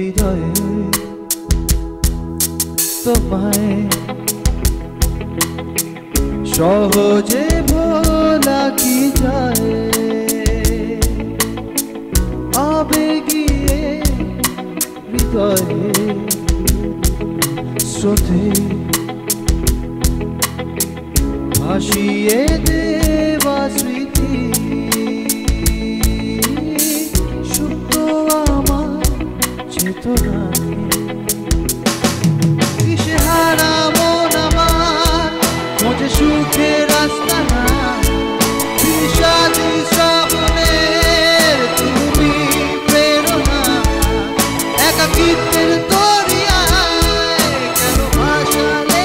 হৃদয়ে তোমায় সহজে ভোলা কি যায় আবেগিয়ে হৃদয়ে স্রোতে ভাসিয়ে দেওয়া স্মৃতি সুপ্ত আমার চেতনায় কিসে হারা মন আমার খোঁজে সুখের রাস্তা না বিষাদী শ্রাবণের তুমি প্রেরণা একাকিত্বের দরিয়ায় কেন ভাসালে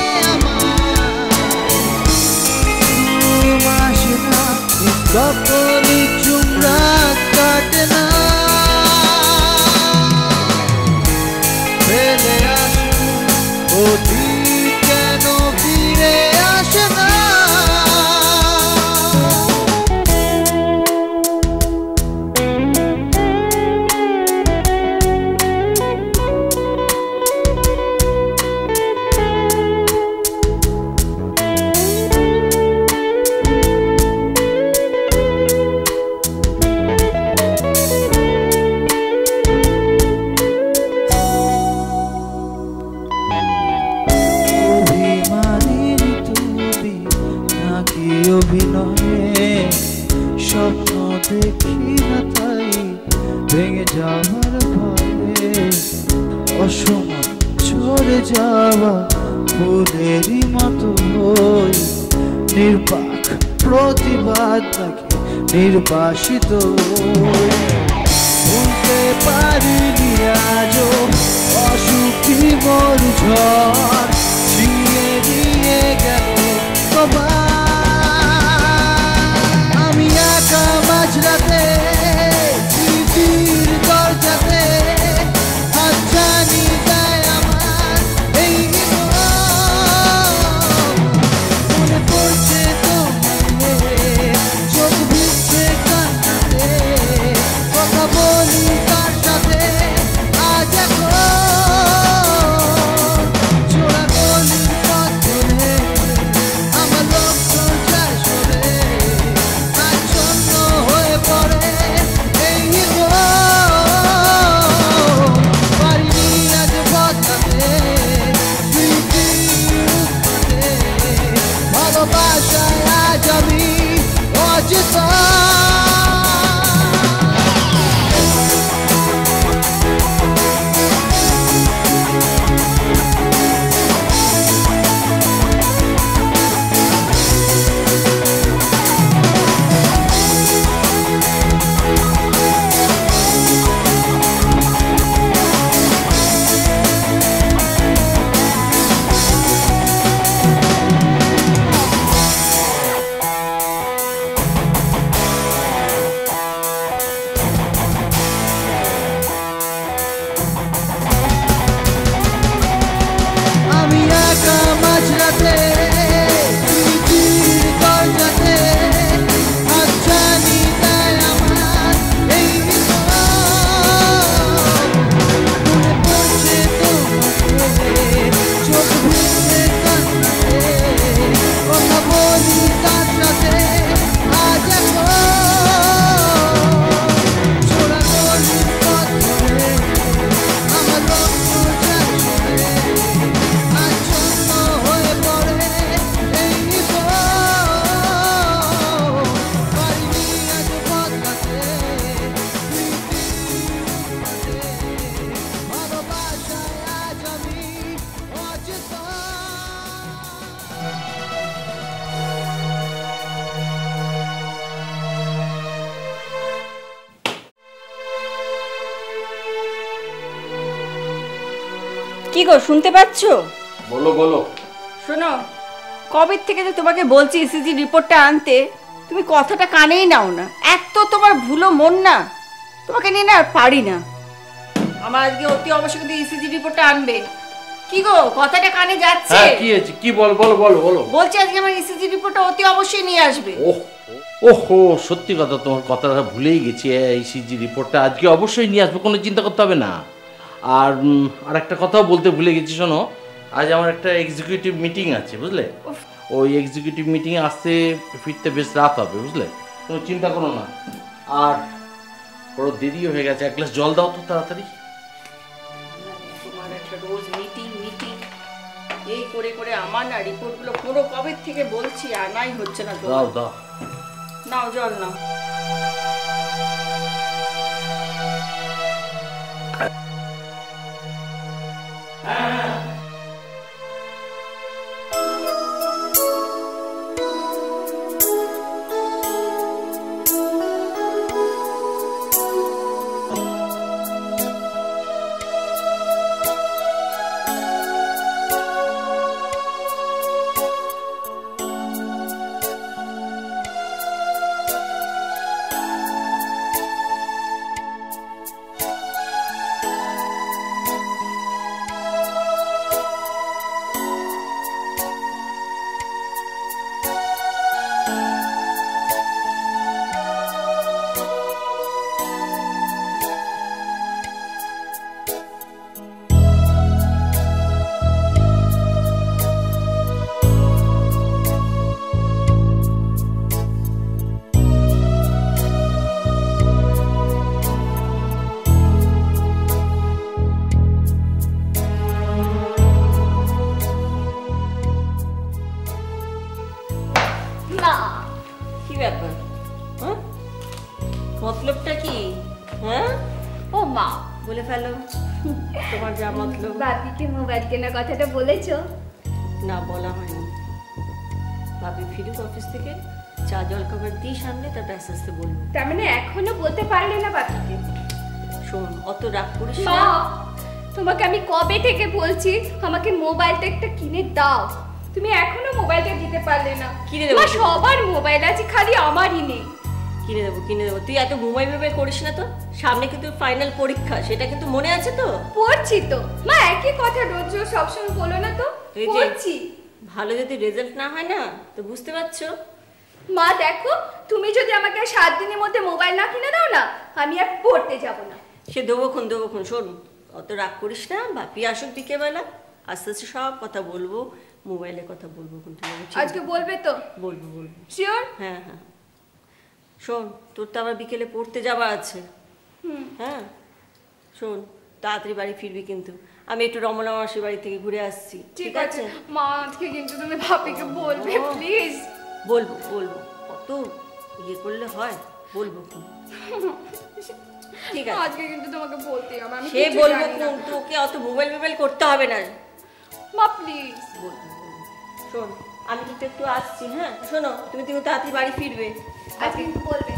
কখনই চুমরা কাটে না ফেলে আসে অতীত কেন ফিরে আসে না অভিনয়ে স্বপ্ন দেখি না তাই ভেঙে যাওয়ার ভয়ে অসময় ঝরে যাওয়া ফুলেরই মতো হই নির্বাক প্রতিবাদ নাকি নির্বাসিত ভুলতে পারিনি আজও অসুখী মোর ঝড় ছিঁড়ে নিয়ে গেল তোমার মাঝরাতে স্মৃতির দরজাতে হাত জানি দেয় আমার এই মনে পড়ছে তোমায় চোখ ভিজছে কান্নাতে কথা বলি তার সাথে আজ এখন চোরা গলির পথ ধরে আমার লক্ষ্য যায় সরে কি গো শুনতে পাচ্ছ? বলো বলো। শোনো, কবে থেকে যে তোমাকে বলছি ইসিজি রিপোর্টটা আনতে, তুমি কথাটা কানেই নাও না। এক তো তোমার ভুলো মন না, তোমাকে নিয়ে না আর পারি না। আমার আজকে অতি অবশ্যই কিন্তু ইসিজি রিপোর্টটা আনবে। কি গো কথাটা কানে যাচ্ছে? হ্যাঁ কি আছে, কি বল বলো বলো বলো। বলছি আজকে আমার ইসিজি রিপোর্টটা অতি অবশ্যই নিয়ে আসবে। ওহো সত্যি কথা, তোমার কথাটা ভুলেই গেছি। ইসিজি রিপোর্টটা আজকে অবশ্যই নিয়ে আসবে, কোনো চিন্তা করতে হবে না। আর আর একটা কথাও বলতে ভুলে গেছি, শোনো, আজ আমার একটা এক্সিকিউটিভ মিটিং আছে, বুঝলে? ওই এক্সিকিউটিভ মিটিংয়ে আসতে ফিরতে বেশ রাত হবে, বুঝলে? তুমি চিন্তা করো না। আর বড় দেরিও হয়ে গেছে, এক গ্লাস জল দাও তো তাড়াতাড়ি। তোমার একটা রোজ মিটিং মিটিং এই করে করে আমার না রিপোর্টগুলো পুরো কবে থেকে বলছি আনাই হচ্ছে না। দাও দাও। নাও জল নাও। কি ব্যাপার? হ্যাঁ, মতলবটা কি? হ্যাঁ, ও মা, বলে ফেলো তোমার যা মতলব। বাপিকে মোবাইল কেনার কথাটা বলেছো? না, বলা হয়নি। ভাবি ফিরুক অফিস থেকে, চা জল খাবার দিয়ে সামনে, তারপর আস্তে আস্তে বলবো। তার মানে এখনো বলতে পারলে না বাপিকে? শোন, অত রাগ করিস মা, না। তোমাকে আমি কবে থেকে বলছি আমাকে মোবাইলটা একটা কিনে দাও, তুমি এখনো মোবাইলটা দিতে পারলে না। কিনে দেবো? মা, সবার মোবাইল আছে, খালি আমারই নেই। কিনে দেবো কিনে দেবো, তুই এত ঘুমাই ভেবে করিস না তো। সামনে কিন্তু ফাইনাল পরীক্ষা, সেটা কিন্তু মনে আছে তো? পড়ছি তো মা, একই কথা রোজ রোজ সবসময় বলো না তো। এই যে পড়ছি। ভালো যদি রেজাল্ট না হয় না, তো বুঝতে পারছো? মা দেখো, তুমি যদি আমাকে 7 দিনের মধ্যে মোবাইল না কিনে দাও না, আমি আর পড়তে যাব না। সে দেবোক্ষণ। শোন, অত রাগ করিস না, বাপি আসুক বিকেবেলা, আস্তে আস্তে সব কথা বলবো, মোবাইলের কথা বলবো। কিন্তু আজকে বলবে তো? বলবো। শিওর? হ্যাঁ। শোন, তোর তো আবার বিকেলে পড়তে যাওয়া আছে। হ্যাঁ, শোন, তাড়াতাড়ি বাড়ি ফিরবি কিন্তু। আমি একটু রমনা মাসির বাড়ি থেকে ঘুরে আসছি। ঠিক আছে মা, আজকে কিন্তু তুমি ভাবিকে বলবে প্লিজ। বলবো। অত ইয়ে করলে হয়? বলবো কি? ঠিক আছে, আজকে কিন্তু তোমাকে বলতে হবে। আমি সে বলবো, তোকে অত মোবাইল করতে হবে না। মা প্লিজ। বলবো। শোন, আমি কিন্তু একটু আসছি। হ্যাঁ, শোনো, তুমি কিন্তু তাড়াতাড়ি বাড়ি ফিরবে। আজকে কিন্তু বলবে।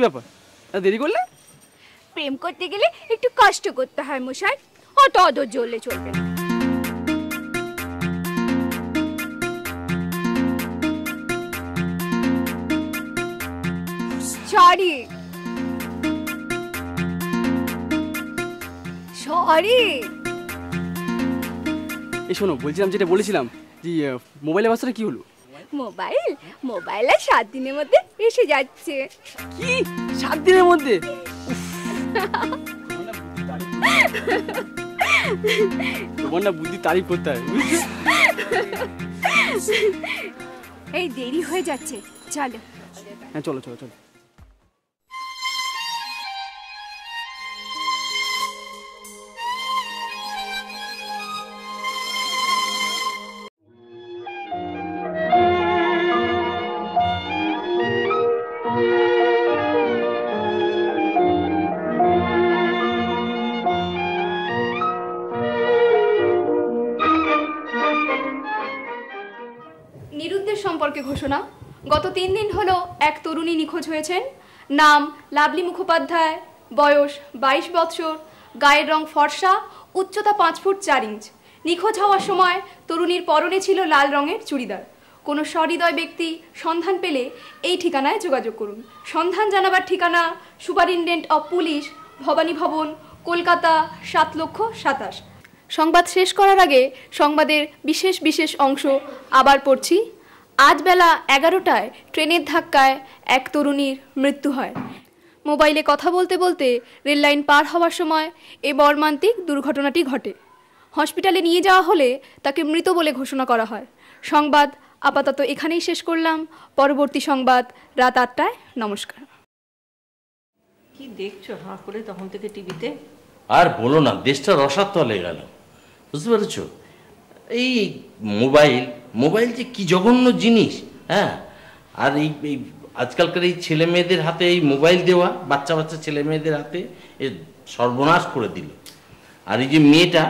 ব্যাপার দেরি করলে? প্রেম করতে গেলে একটু কষ্ট করতে হয় মশাই, অত অধৈর্য হলে চলবে না। Sorry sorry. এই শোনো, বলছিলাম যেটা বলেছিলাম যে মোবাইলের ব্যবস্থাটা কি হলো? মোবাইল আর 7 দিনের মধ্যে এসে যাচ্ছে। কি 7 দিনের মধ্যে? তোমার না বুদ্ধি তারিফ করতে হয়, বুঝছো? এই দেরি হয়ে যাচ্ছে, চলো। হ্যাঁ চলো চলো চলো। নিরুদ্দেশ সম্পর্কে ঘোষণা। গত 3 দিন হলো এক তরুণী নিখোঁজ হয়েছেন। নাম লাভলি মুখোপাধ্যায়, বয়স 22 বছর, গায়ের রং ফর্সা, উচ্চতা 5 ফুট 4 ইঞ্চ। নিখোঁজ হওয়ার সময় তরুণীর পরনে ছিল লাল রঙের চুড়িদার। কোনো সহৃদয় ব্যক্তি সন্ধান পেলে এই ঠিকানায় যোগাযোগ করুন। সন্ধান জানাবার ঠিকানা সুপারিনটেন্ডেন্ট অফ পুলিশ, ভবানী ভবন, কলকাতা 7,27,000। সংবাদ শেষ করার আগে সংবাদের বিশেষ অংশ আবার পড়ছি। আজ বেলা 11টায় ট্রেনের ধাক্কায় এক তরুণীর মৃত্যু হয়। মোবাইলে কথা বলতে বলতে রেললাইন পার হওয়ার সময় এ মর্মান্তিক দুর্ঘটনাটি ঘটে। হসপিটালে নিয়ে যাওয়া হলে তাকে মৃত বলে ঘোষণা করা হয়। সংবাদ আপাতত এখানেই শেষ করলাম। পরবর্তী সংবাদ রাত 8টায়। নমস্কার। কি দেখছো হাঁ করে তখন থেকে টিভিতে? আর বলো না, দেশটা রসাতলে গেল, বুঝতে পেরেছো? এই মোবাইল যে কি জঘন্য জিনিস। হ্যাঁ, আর এই আজকালকার এই ছেলে মেয়েদের হাতে এই মোবাইল দেওয়া, বাচ্চা ছেলে মেয়েদের হাতে এ সর্বনাশ করে দিল। আর এই যে মেয়েটা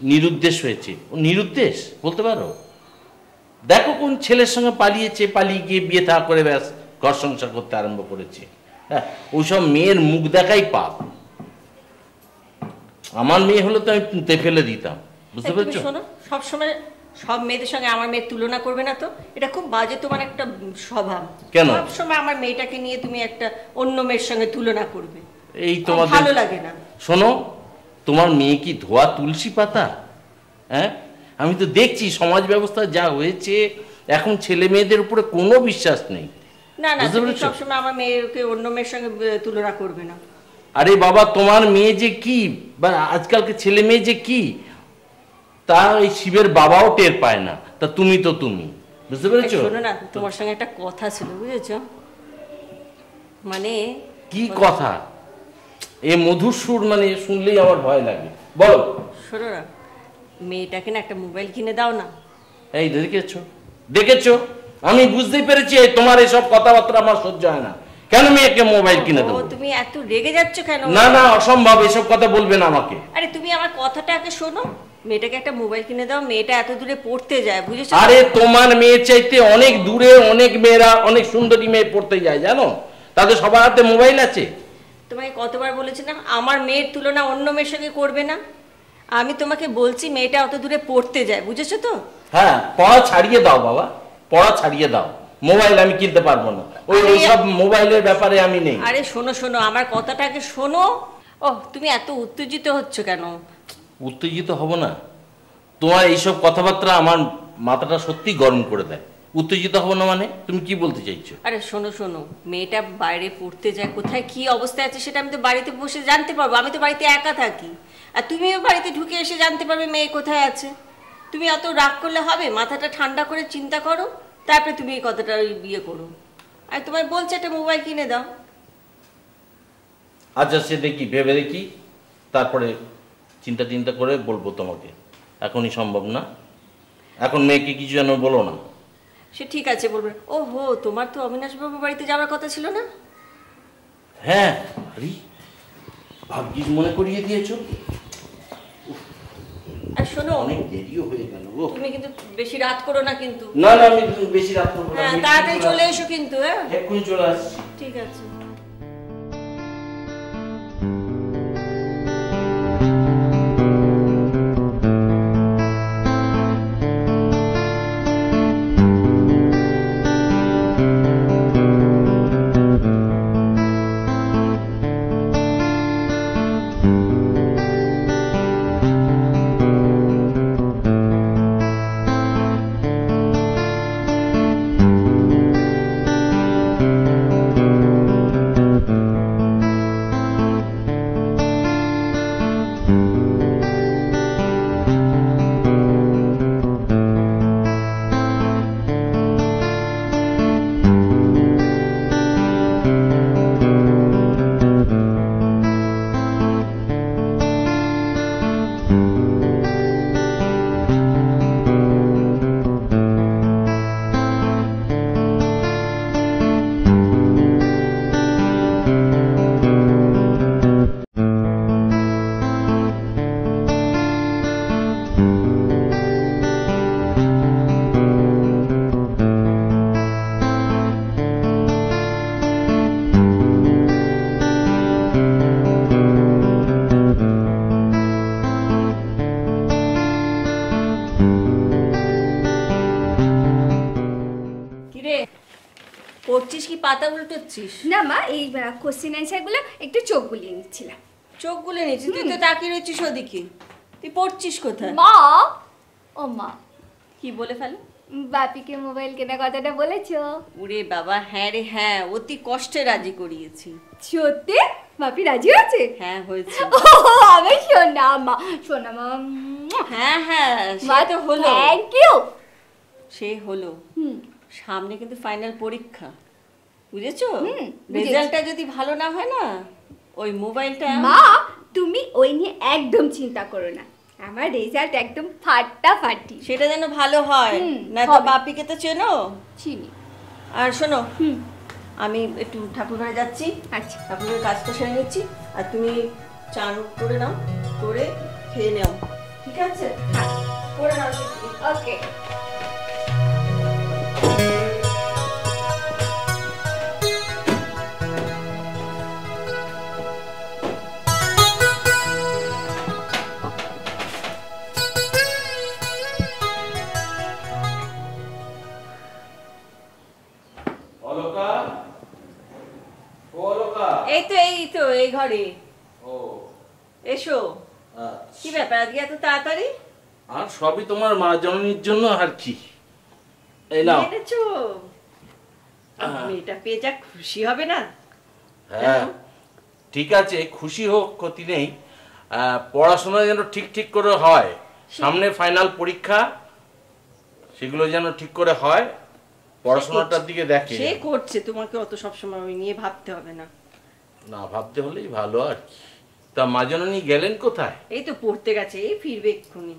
নিরুদ্দেশ হয়েছে, ও নিরুদ্দেশ বলতে পারো? দেখো কোন ছেলের সঙ্গে পালিয়েছে, পালিয়ে গিয়ে বিয়ে থা করে ব্যাস ঘর সংসার করতে আরম্ভ করেছে। হ্যাঁ, ওইসব মেয়ের মুখ দেখাই পাপ। আমার মেয়ে হলে তো আমি পুঁতে ফেলে দিতাম, বুঝতে পেরেছো? শোনো, সবসময় সব মেয়েদের সঙ্গে আমার মেয়ের তুলনা করবে না তো, এটা খুব বাজে তোমার একটা স্বভাব। কেন সবসময় আমার মেয়েটাকে নিয়ে তুমি একটা অন্য মেয়ের সঙ্গে তুলনা করবে? এই তোমার ভালো লাগে না। শোনো, তোমার মেয়ে কি ধোয়া তুলসী পাতা? হ্যাঁ, আমি তো দেখছি সমাজ ব্যবস্থা যা হয়েছে, এখন ছেলে মেয়েদের উপরে কোনো বিশ্বাস নেই। না না, তুমি সবসময় আমার মেয়েকে অন্য মেয়ের সঙ্গে তুলনা করবে না। আরে বাবা, তোমার মেয়ে যে কি, বা আজকালকে ছেলে মেয়ে যে কি, তা এই শিবের বাবাও টের পায় না। তা তুমি তো তুমি, বুঝতে পেরেছো? শোনো না, তোমার সঙ্গে একটা কথা ছিল, বুঝেছো? মানে কি কথা? এ মধুর সুর মানে শুনলেই আমার ভয় লাগে। বলো। শোনো না, মেয়েটাকে না একটা মোবাইল কিনে দাও না। এই দেখেছো, আমি বুঝতেই পেরেছি তোমার এসব কথাবার্তা আমার সহ্য হয় না। কেন মেয়েকে মোবাইল কিনে দেবো? তুমি এত রেগে যাচ্ছ কেন? না না, অসম্ভব, এসব কথা বলবে না আমাকে। আরে তুমি আমার কথাটা আগে শোনো। মেয়েটাকে একটা মোবাইল কিনে দাও, মেয়েটা এত দূরে পড়তে যায়, বুঝেছো? আরে তোমার মেয়ের চাইতে অনেক দূরে অনেক মেয়েরা, অনেক সুন্দরী মেয়ে পড়তে যায়, জানো? তাদের সবার হাতে মোবাইল আছে। তোমাকে কতবার বলেছি না আমার মেয়ের তুলনা অন্য মেয়ের সঙ্গে করবে না? আমি তোমাকে বলছি মেয়েটা অত দূরে পড়তে যায়, বুঝেছো তো? হ্যাঁ, পড়া ছাড়িয়ে দাও বাবা, পড়া ছাড়িয়ে দাও। মোবাইল আমি কিনতে পারবো না, ওই সব মোবাইলের ব্যাপারে আমি নেই। আরে শোনো, আমার কথাটাকে শোনো। ও, তুমি এত উত্তেজিত হচ্ছ কেন? উত্তেজিত হব না? তোমার এইসব কথাবার্তা আমার মাথাটা সত্যি গরম করে দেয়। উত্তেজিত হব না মানে তুমি কি বলতে চাইছো? আরে শোনো, মেয়েটা বাইরে পড়তে যায়, কোথায় কি অবস্থায় আছে সেটা আমি তো বাড়িতে বসে জানতে পারবো। আমি তো বাড়িতে একা থাকি, আর তুমিও বাড়িতে ঢুকে এসে জানতে পারবে মেয়ে কোথায় আছে। তুমি অত রাগ করলে হবে? মাথাটা ঠান্ডা করে চিন্তা করো, তারপরে তুমি এই কথাটা বিয়ে করো। আর তোমায় বলছে একটা মোবাইল কিনে দাও। আচ্ছা, সে দেখি, ভেবে দেখি, তারপরে চিন্তা করে বলবো তোমাকে। এখনই সম্ভব না, এখন মেয়েকে কিছু যেন বলো না। সে ঠিক আছে, বলবে। ও হো, তোমার তো অবিনাশবাবু বাড়িতে যাওয়ার কথা ছিল না? হ্যাঁ, আরে ভাগ্যিস মনে করিয়ে দিয়েছো। আর শোনো, অনেক দেরিও হয়ে গেল। তুমি কিন্তু বেশি রাত করো না কিন্তু। না, আমি বেশি রাত করবো না। হ্যাঁ, তাড়াতাড়ি চলে এসো কিন্তু। হ্যাঁ, এক্ষুনি চলে আসছি। ঠিক আছে। পাতা উল্টোচ্ছিস? না মা, এই কোশ্চেন অ্যান্সারগুলো একটু চোখ বুলিয়ে নিচ্ছিলাম। চোখ গুলে নিচ্ছিস? তুই তো তাকিয়ে রয়েছিস ওদিকে, তুই পড়ছিস কোথায়? মা, ও মা, কি বলে ফেল? বাপিকে মোবাইল কেনার কথাটা বলেছো? ওরে বাবা, হ্যাঁ রে হ্যাঁ, অতি কষ্টে রাজি করিয়েছি। সত্যি? বাপি রাজি হয়েছে? হ্যাঁ হয়েছে। আমি শোনা মা, শোনা মা। হ্যাঁ হ্যাঁ, সে তো হলো। Thank you. সে হলো। সামনে কিন্তু ফাইনাল পরীক্ষা, বুঝেছো? বুঝেছি। রেজাল্টটা যদি ভালো না হয় না, ওই মোবাইলটা। মা, তুমি ওই নিয়ে একদম চিন্তা করো না, আমার রেজাল্ট একদম ফাটাফাটি। সেটা যেন ভালো হয়, না তো হবে। বাপিকে তো চেনো। চিনি। আর শোনো, আমি একটু ঠাকুর ঘরে যাচ্ছি, আচ্ছা। ঠাকুরের কাজটা সেরে নিচ্ছি, আর তুমি চান করে নাও, করে খেয়ে নাও, ঠিক আছে? করে নাও। ওকে। অলকা, ও অলকা। এই তো এই ঘরে। ও এসো। কি ব্যাপার আজকে এত তাড়াতাড়ি? আর সবই তোমার মা জননীর জন্য আর কি। এই নাও। এনেছো? মেয়েটা পেয়ে যা খুশি হবে না? হ্যাঁ ঠিক আছে, খুশি হোক, ক্ষতি নেই। পড়াশোনা যেন ঠিক ঠিক করে হয়, সামনে ফাইনাল পরীক্ষা, সেগুলো যেন ঠিক করে হয়, পড়াশোনাটার দিকে দেখে। সে করছে, তোমাকে অত সবসময় ওই নিয়ে ভাবতে হবে না। না ভাবতে হলেই ভালো আর কি। তা মা জননী গেলেন কোথায়? এই তো পড়তে গেছে, এই ফিরবে এক্ষুনি।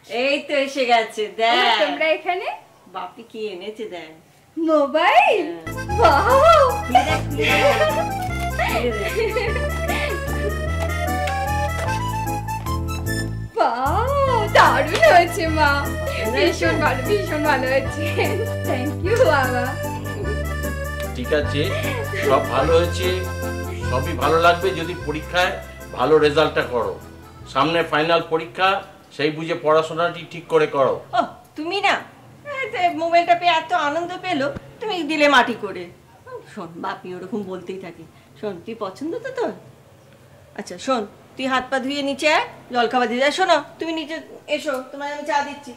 এই তো এসে গেছে, দেখ তোমরা এখানে? বাপি কি এনেছে দেখ। মোবাইল? ওয়াও! খুলে দেখ, খুলে দেখ। ওয়াও, দারুণ হয়েছে মা, ভীষণ ভালো হয়েছে। থ্যাংক ইউ বাবা। ঠিক আছে, সব ভালো হয়েছে, সবই ভালো লাগবে যদি পরীক্ষায় ভালো রেজাল্টটা করো। সামনে ফাইনাল পরীক্ষা, সেই বুঝে পড়াশোনাটি ঠিক করে করো। ও তুমি না, মোবাইলটা পেয়ে এত আনন্দ পেলো, তুমি দিলে মাটি করে। শোন, বাপি ওরকম বলতেই থাকে। শোন, তুই পছন্দ তো তোর? আচ্ছা শোন, তুই হাত পা ধুয়ে নিচে আয়, জল খাবার দিয়ে যায়। শোনো, তুমি নিচে এসো, তোমার আমি চা দিচ্ছি,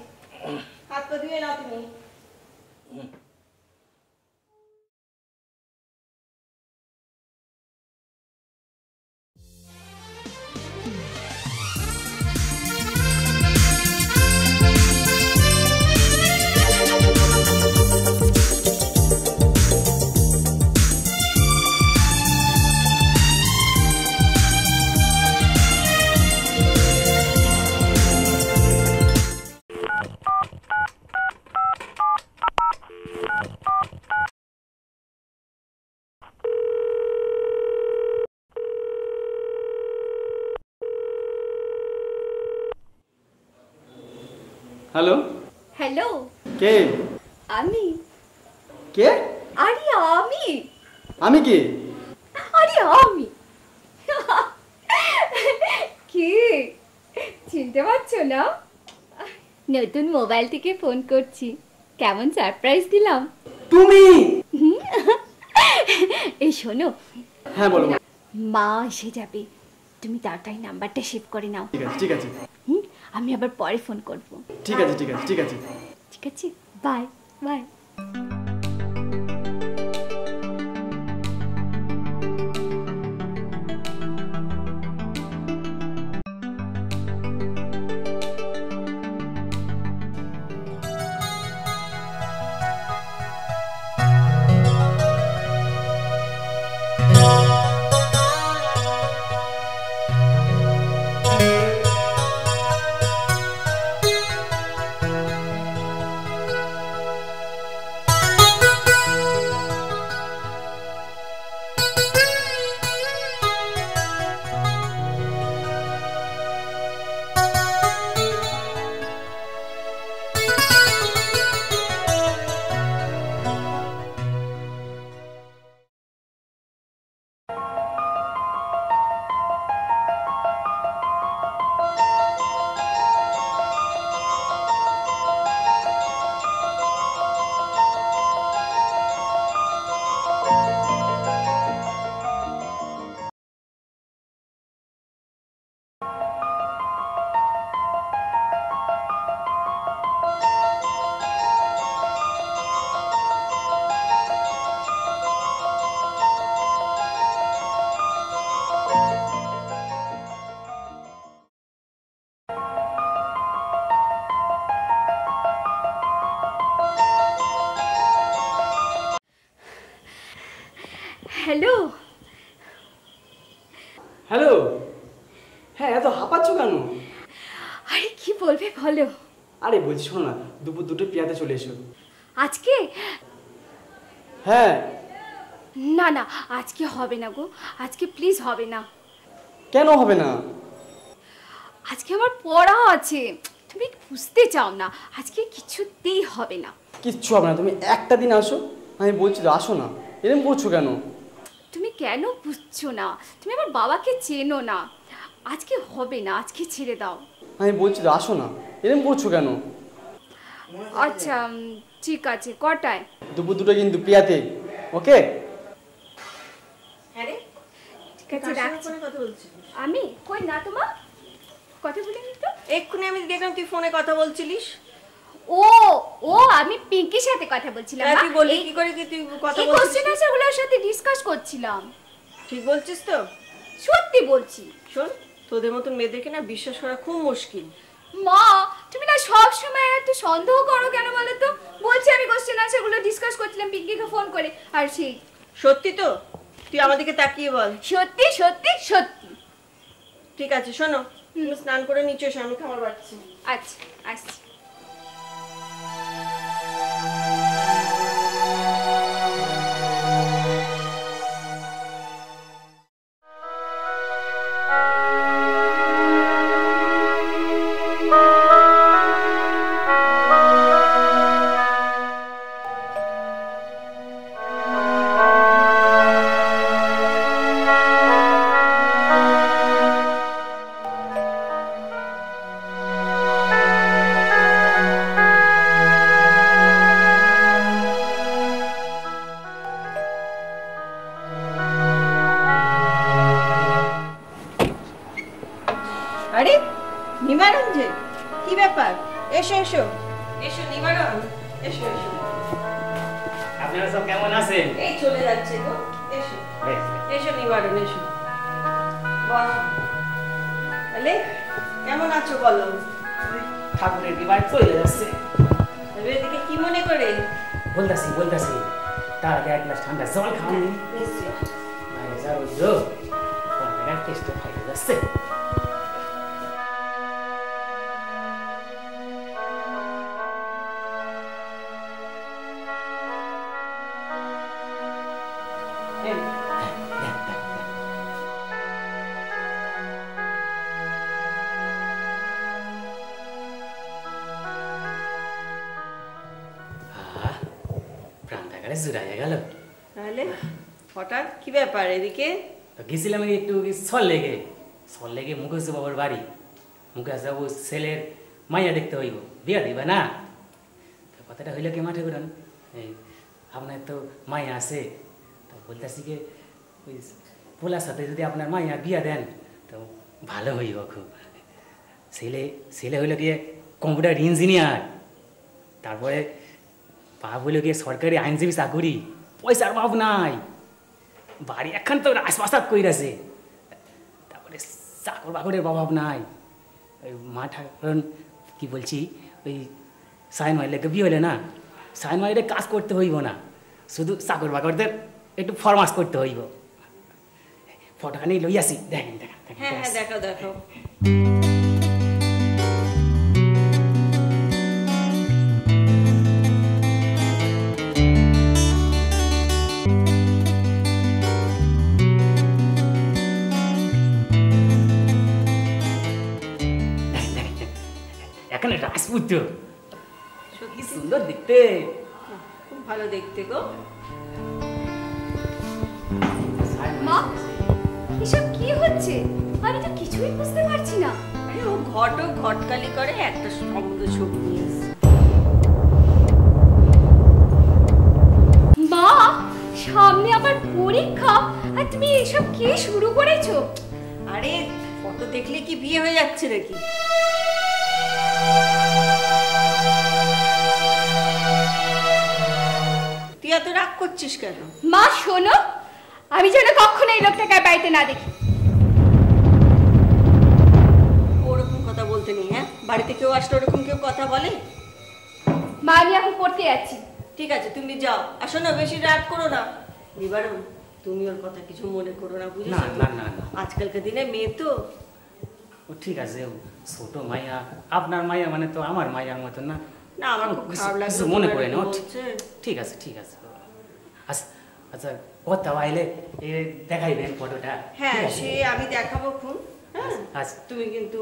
হাত পা ধুয়ে নাও তুমি। হ্যালো, হ্যালো, কে? আমি। কে? আরে আমি। আমি কে? আরে আমি। কি চিনতে পারছো না? নতুন মোবাইল থেকে ফোন করছি, কেমন সারপ্রাইজ দিলাম। তুমি? এই শোনো। হ্যাঁ বলো। মা এসে যাবে, তুমি তাড়াতাড়ি নাম্বারটা সেভ করে নাও। ঠিক আছে ঠিক আছে আমি আবার পরে ফোন করব। ঠিক আছে ঠিক আছে ঠিক আছে ঠিক আছে, বাই বাই। হ্যালো। হ্যালো। হ্যাঁ, এত হাঁপাচ্ছ কেন? আরে কি বলবে বলো। আরে বলছি শোনো না, দুপুর 2টোয় পিয়াতে চলে এসো। আজকে? হ্যাঁ। না না, আজকে হবে না গো, আজকে প্লিজ হবে না। কেন হবে না? আজকে আমার পড়া আছে, তুমি বুঝতে চাও না, আজকে কিছুতেই হবে না। কিচ্ছু হবে না, তুমি একটা দিন আসো। আমি বলছি তো আসো না, এরকম করছো কেন? তুমি কেন বুঝছো না? তুমি আমার বাবাকে চেনো না। আজকে হবে না, আজকে ছেড়ে দাও। আমি বলছি তো আসো না, এরকম করছো কেন? আচ্ছা ঠিক আছে, কটায়? দুপুর 2টো কিন্তু পিয়াতে, ওকে? হ্যাঁ রে, ঠিক আছে রাখছি। কথা বলছিস? আমি কই না তোমার কথা বলিনি তো। এক্ষুনি আমি দেখলাম তুই ফোনে কথা বলছিলিস। ও ও আমি পিঙ্কির সাথে কথা বলছিলাম। তুই বললি কি করে কি তুই কথা এই বলছিস? কোশ্চেন আনসারগুলোর সাথে ডিসকাস করছিলাম। ঠিক বলছিস তো? সত্যি বলছি। শোন, তোদের মতন মেয়েদেরকে না বিশ্বাস করা খুব মুশকিল। মা তুমি না সব সময় এত সন্দেহ করো কেন বলো তো? বলছি আমি কোশ্চেন আনসারগুলো ডিসকাস করছিলাম পিঙ্কিকে ফোন করে, আর সেই সত্যি তো? তুই আমাদেরকে তাকিয়ে বল। সত্যি সত্যি সত্যি। ঠিক আছে শোনো, তুমি স্নান করে নিচে এসো, আমি খাবার বাড়ছি। আচ্ছা আসছি। আরে নিবারণ যে, কি ব্যাপার? এসো এসো এসো নিবারণ, এসো এসো। আপনারা সব কেমন আছেন? এই চলে যাচ্ছে গো, এসো এসো নিবারণ, এসো বস। তাহলে কেমন আছো বলো? ঠাকুরের বিবাহ চলে যাচ্ছে। এদিকে কি মনে করে? বলতাছি তার আগে এক গ্লাস ঠান্ডা জল খাওয়ানি। নিশ্চয়ই। বাইরে যা রইলো কন্ট্রাক্ট টেস্ট খাইতে যাচ্ছে। প্রাণটাকারে জুড়াইয়া গেল। তাহলে হঠাৎ কি ব্যাপার এদিকে? তো গেছিলাম একটু ছল লেগে মুখেশ বাবার বাড়ি। মুখেশ বাবু ছেলের মাইয়া দেখতে হইব, বিয়া দিবা না? তো কথাটা হইল কি মাঠে ঘুরান, এই আপনার তো মাইয়া আছে, তো বলতেছি কি ওই পোলার সাথে যদি আপনার মাইয়া বিয়া দেন তো ভালো হইব খুব। ছেলে হইল গিয়ে কম্পিউটার ইঞ্জিনিয়ার, তারপরে বাপ হইল গিয়ে সরকারি আইনজীবী চাকুরি, পয়সার অভাব নাই, বাড়ি এখন তো রাজপ্রাসাদ কইরাছে, তারপরে চাকর বাকরের অভাব নাই। ওই মা ঠাকুর কি বলছি, ওই সাইন মাইলেকে বিয়ে হইলে না, সাইন মাইলে কাজ করতে হইব না, শুধু চাকর বাকরদের একটু ফরমাস করতে হইব। ফটোখানি লইয়াছি, দেখেন দেখেন। হ্যাঁ হ্যাঁ দেখো দেখো। এখন রাজপুত্র কি সুন্দর দেখতে, খুব ভালো দেখতে গো। মা এসব কি হচ্ছে? আমি তো কিছুই বুঝতে পারছি না। আরে ও ঘটকালি করে একটা শব্দ ছবি নিয়ে এসছে। মা সামনে আবার পরীক্ষা আর তুমি এসব কি শুরু করেছো? আরে ফটো দেখলে কি বিয়ে হয়ে যাচ্ছে নাকি? তুই এত রাগ করছিস কেন? মা শোনো, আমি যেন কখনো এই লোকটাকে বাড়িতে না দেখি। ওরকম কথা বলতে নেই। হ্যাঁ, বাড়িতে কেউ আসলে ওরকম কেউ কথা বলে? মা আমি এখন পড়তে যাচ্ছি। ঠিক আছে তুমি যাও, আসো না, বেশি রাগ করো না। নিবারণ তুমি ওর কথা কিছু মনে করো না, বুঝেছো? না না না না আজকালকার দিনে মেয়ে তো। ও ঠিক আছে, ও ছোট মাইয়া, আপনার মাইয়া মানে তো আমার মাইয়ার মতো না। না আমার খুব খারাপ লাগছে, কিছু মনে করেন। বলছে। ঠিক আছে ঠিক আছে। আচ্ছা আচ্ছা, কথা আইলে দেখাইবেন ফটোটা? হ্যাঁ সে আমি দেখাবো খুন। হ্যাঁ আচ্ছা তুমি কিন্তু